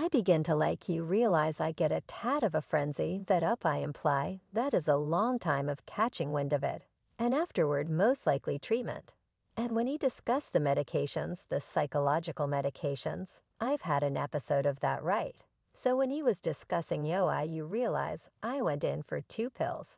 I begin to like you realize I get a tad of a frenzy that up I imply that is a long time of catching wind of it, and afterward most likely treatment. And when he discussed the medications, the psychological medications, I've had an episode of that right. So when he was discussing Yoa, you realize I went in for 2 pills.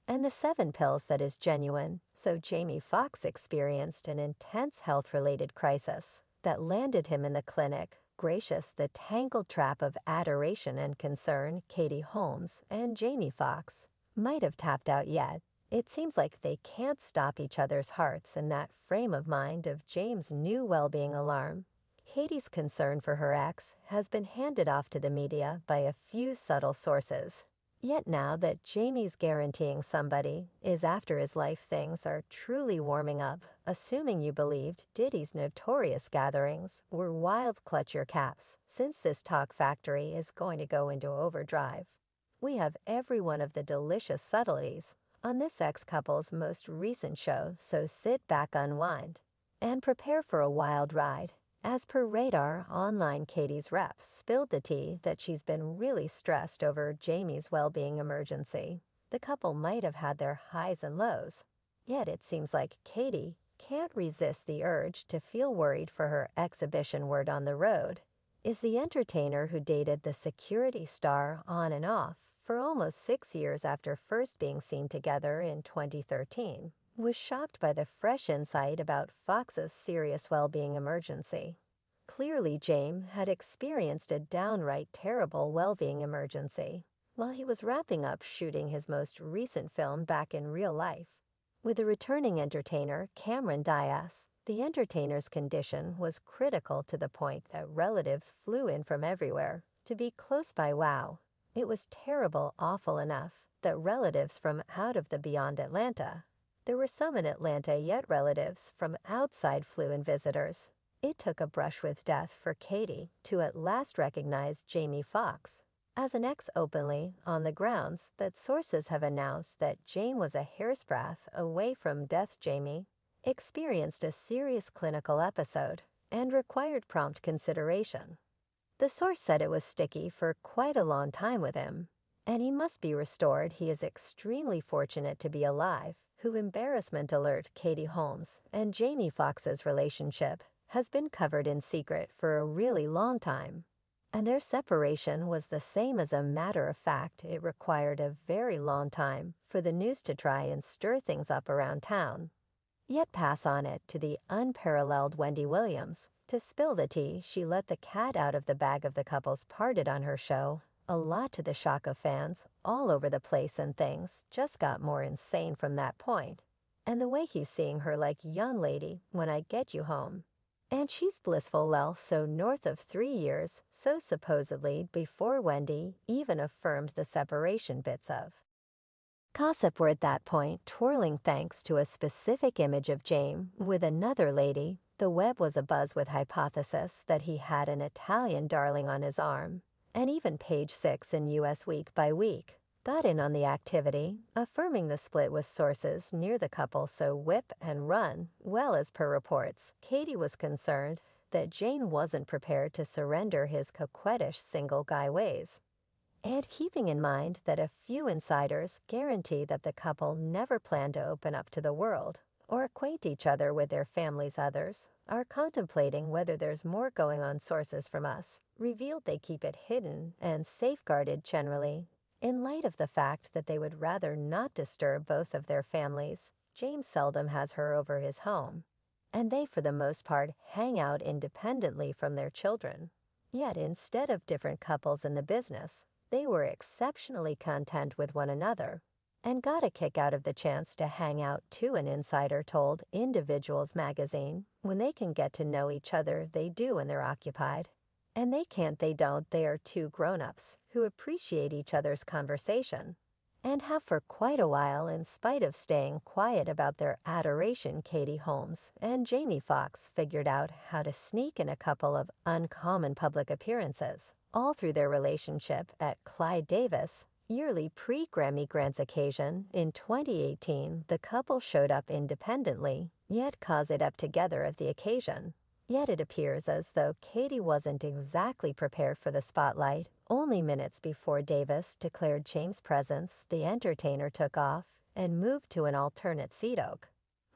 And the 7 pills that is genuine, so Jamie Foxx experienced an intense health-related crisis that landed him in the clinic, gracious the tangled trap of adoration and concern Katie Holmes and Jamie Foxx might have tapped out yet. It seems like they can't stop each other's hearts in that frame of mind of James' new well-being alarm. Katie's concern for her ex has been handed off to the media by a few subtle sources. Yet now that Jamie's guaranteeing somebody is after his life, things are truly warming up, assuming you believed Diddy's notorious gatherings were wild clutch your caps, since this talk factory is going to go into overdrive. We have every one of the delicious subtleties on this ex-couple's most recent show, so sit back, unwind, and prepare for a wild ride. As per Radar Online, Katie's rep spilled the tea that she's been really stressed over Jamie's well-being emergency. The couple might have had their highs and lows, yet it seems like Katie can't resist the urge to feel worried for her exhibition word on the road. Is the entertainer who dated the security star on and off for almost 6 years after first being seen together in 2013, was shocked by the fresh insight about Foxx's serious well-being emergency. Clearly, James had experienced a downright terrible well-being emergency while he was wrapping up shooting his most recent film back in real life. With the returning entertainer, Cameron Diaz, the entertainer's condition was critical to the point that relatives flew in from everywhere to be close by. Wow. It was terrible, awful enough that relatives from out of the beyond Atlanta. There were some in Atlanta, yet relatives from outside flew in visitors. It took a brush with death for Katie to at last recognize Jamie Foxx as an ex openly, on the grounds that sources have announced that James was a hair's breadth away from death. Jamie experienced a serious clinical episode and required prompt consideration. The source said it was sticky for quite a long time with him, and he must be restored. He is extremely fortunate to be alive. Who embarrassment alert, Katie Holmes and Jamie Foxx's relationship has been covered in secret for a really long time, and their separation was the same. As a matter of fact, it required a very long time for the news to try and stir things up around town. Yet pass on it to the unparalleled Wendy Williams to spill the tea. She let the cat out of the bag of the couple's parted on her show, a lot to the shock of fans all over the place, and things just got more insane from that point. And the way he's seeing her like, young lady, when I get you home. And she's blissful, well, so north of 3 years, so supposedly before Wendy even affirmed the separation. Bits of gossip were at that point twirling thanks to a specific image of James with another lady. The web was abuzz with hypothesis that he had an Italian darling on his arm, and even Page 6 in U.S. Week by Week got in on the activity, affirming the split with sources near the couple. So whip and run. Well, as per reports, Katie was concerned that James wasn't prepared to surrender his coquettish single guy ways. And keeping in mind that a few insiders guarantee that the couple never planned to open up to the world or acquaint each other with their families, others are contemplating whether there's more going on. Sources from us revealed they keep it hidden and safeguarded generally, in light of the fact that they would rather not disturb both of their families. James seldom has her over his home, and they for the most part hang out independently from their children. Yet instead of different couples in the business, they were exceptionally content with one another and got a kick out of the chance to hang out too. An insider told Individuals magazine, when they can get to know each other, they do when they're occupied. And they can't, they don't. They are two grown-ups who appreciate each other's conversation and have for quite a while, in spite of staying quiet about their adoration. Katie Holmes and Jamie Foxx figured out how to sneak in a couple of uncommon public appearances all through their relationship at Clyde Davis' yearly pre-Grammy Grants occasion in 2018. The couple showed up independently, yet caused it up together at the occasion. Yet it appears as though Katie wasn't exactly prepared for the spotlight. Only minutes before Davis declared James' presence, the entertainer took off and moved to an alternate seat oak.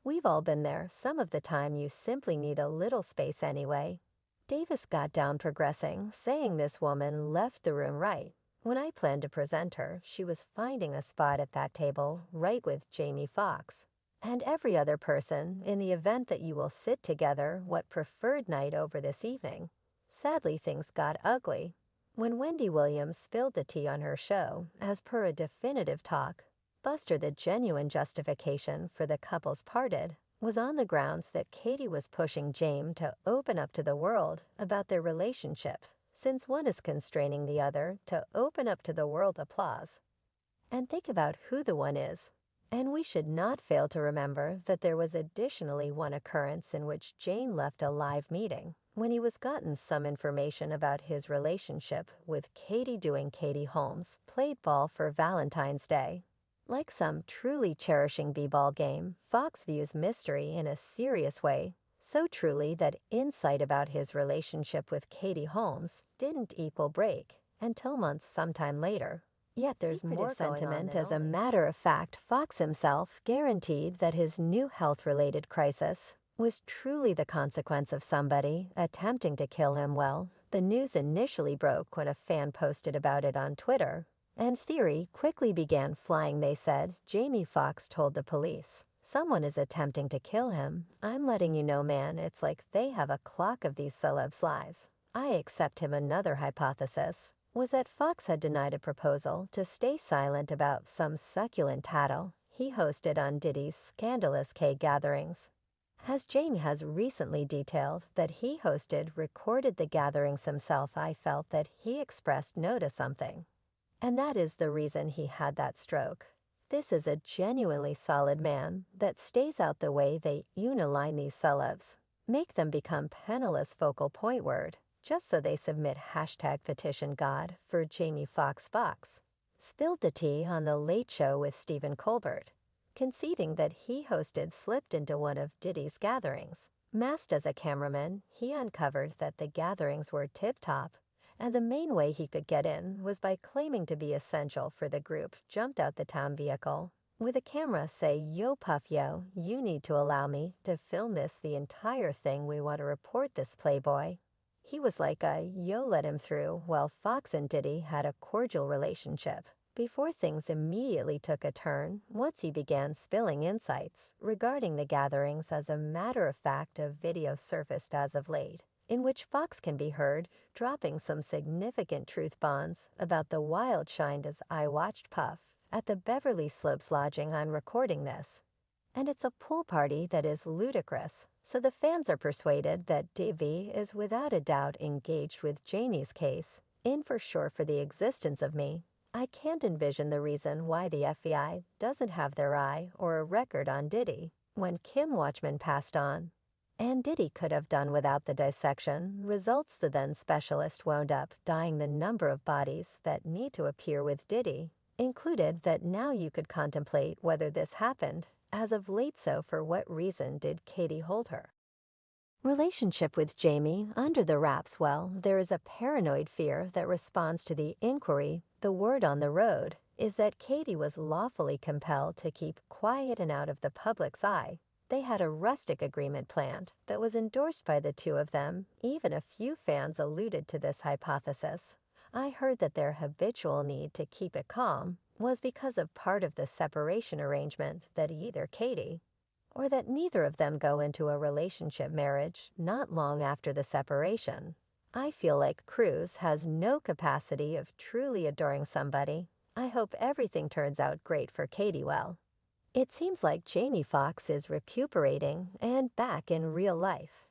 We've all been there. Some of the time you simply need a little space anyway. Davis got down progressing, saying this woman left the room right. When I planned to present her, she was finding a spot at that table right with Jamie Foxx. And every other person, in the event that you will sit together, what preferred night over this evening. Sadly, things got ugly. When Wendy Williams spilled the tea on her show, as per a definitive talk, Buster, the genuine justification for the couples parted, was on the grounds that Katie was pushing James to open up to the world about their relationship, since one is constraining the other to open up to the world applause. And think about who the one is. And we should not fail to remember that there was additionally one occurrence in which Jane left a live meeting when he was gotten some information about his relationship with Katie doing Katie Holmes played ball for Valentine's Day. Like some truly cherishing b-ball game, Fox views mystery in a serious way, so truly that insight about his relationship with Katie Holmes didn't equal break until months sometime later. Yet there's more sentiment. As a matter of fact, Fox himself guaranteed that his new health-related crisis was truly the consequence of somebody attempting to kill him. Well, the news initially broke when a fan posted about it on Twitter, and theory quickly began flying. They said, Jamie Foxx told the police, someone is attempting to kill him. I'm letting you know, man, it's like they have a clock of these celebs' lives. I accept him. Another hypothesis was that Fox had denied a proposal to stay silent about some succulent tattle he hosted on Diddy's scandalous K gatherings. As Jamie has recently detailed that he recorded the gatherings himself, I felt that he expressed no to something. And that is the reason he had that stroke. This is a genuinely solid man that stays out the way they uniline these celebs, make them become penniless focal point word, just so they submit #petition God for Jamie Foxx. Fox spilled the tea on The Late Show with Stephen Colbert, conceding that he slipped into one of Diddy's gatherings. Masked as a cameraman, he uncovered that the gatherings were tip-top, and the main way he could get in was by claiming to be essential for the group. Jumped out the town vehicle with a camera, say, yo Puff yo, you need to allow me to film this, the entire thing, we want to report this playboy. He was like a yo, let him through, while Fox and Diddy had a cordial relationship, before things immediately took a turn once he began spilling insights regarding the gatherings. As a matter of fact, a video surfaced as of late, in which Fox can be heard dropping some significant truth bombs about the wild shine. As I watched Puff at the Beverly Slopes lodging, I'm recording this, and it's a pool party that is ludicrous, so the fans are persuaded that Davey is without a doubt engaged with Janie's case, in for sure for the existence of me. I can't envision the reason why the FBI doesn't have their eye or a record on Diddy when Kim Watchman passed on. And Diddy could have done without the dissection results. The then specialist wound up dying. The number of bodies that need to appear with Diddy included that now you could contemplate whether this happened as of late. So for what reason did Katie hold her relationship with Jamie under the wraps? Well, there is a paranoid fear that responds to the inquiry. The word on the road is that Katie was lawfully compelled to keep quiet and out of the public's eye. They had a rustic agreement planned that was endorsed by the two of them. Even a few fans alluded to this hypothesis. I heard that their habitual need to keep it calm was because of part of the separation arrangement, that either Katie or that neither of them go into a relationship marriage not long after the separation. I feel like Cruz has no capacity of truly adoring somebody. I hope everything turns out great for Katie. Well, it seems like Jamie Foxx is recuperating and back in real life,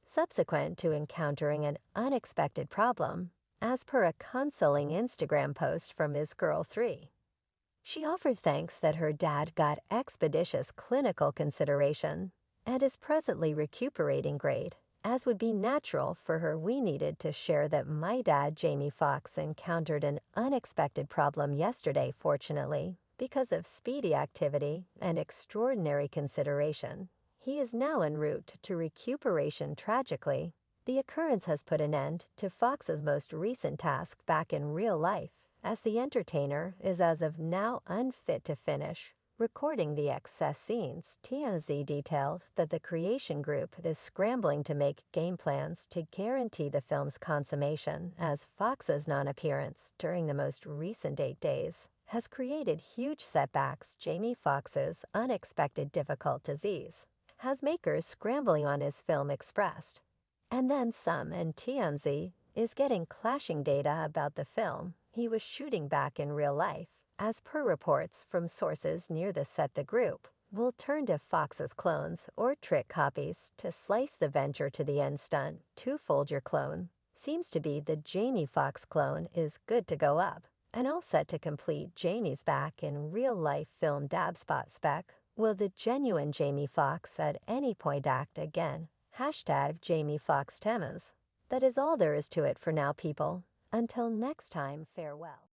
subsequent to encountering an unexpected problem, as per a consoling Instagram post from his girl 3. She offered thanks that her dad got expeditious clinical consideration and is presently recuperating great, as would be natural for her. We needed to share that my dad, Jamie Foxx, encountered an unexpected problem yesterday. Fortunately, because of speedy activity and extraordinary consideration, He is now en route to recuperation tragically. The occurrence has put an end to Foxx's most recent task back in real life, as the entertainer is as of now unfit to finish recording the excess scenes. TMZ detailed that the creation group is scrambling to make game plans to guarantee the film's consummation, as Foxx's non-appearance during the most recent 8 days has created huge setbacks. Jamie Foxx's unexpected difficult disease has makers scrambling on his film expressed. And then some, and TMZ is getting clashing data about the film he was shooting back in real life. As per reports from sources near the set, the group will turn to Foxx's clones or trick copies to slice the venture to the end. Stunt to fold your clone seems to be the Jamie Foxx clone is good to go up and all set to complete Jamie's back in real life film dab spot spec. Will the genuine Jamie Foxx at any point act again? Hashtag Jamie Foxx Temas. That is all there is to it for now, people. Until next time, farewell.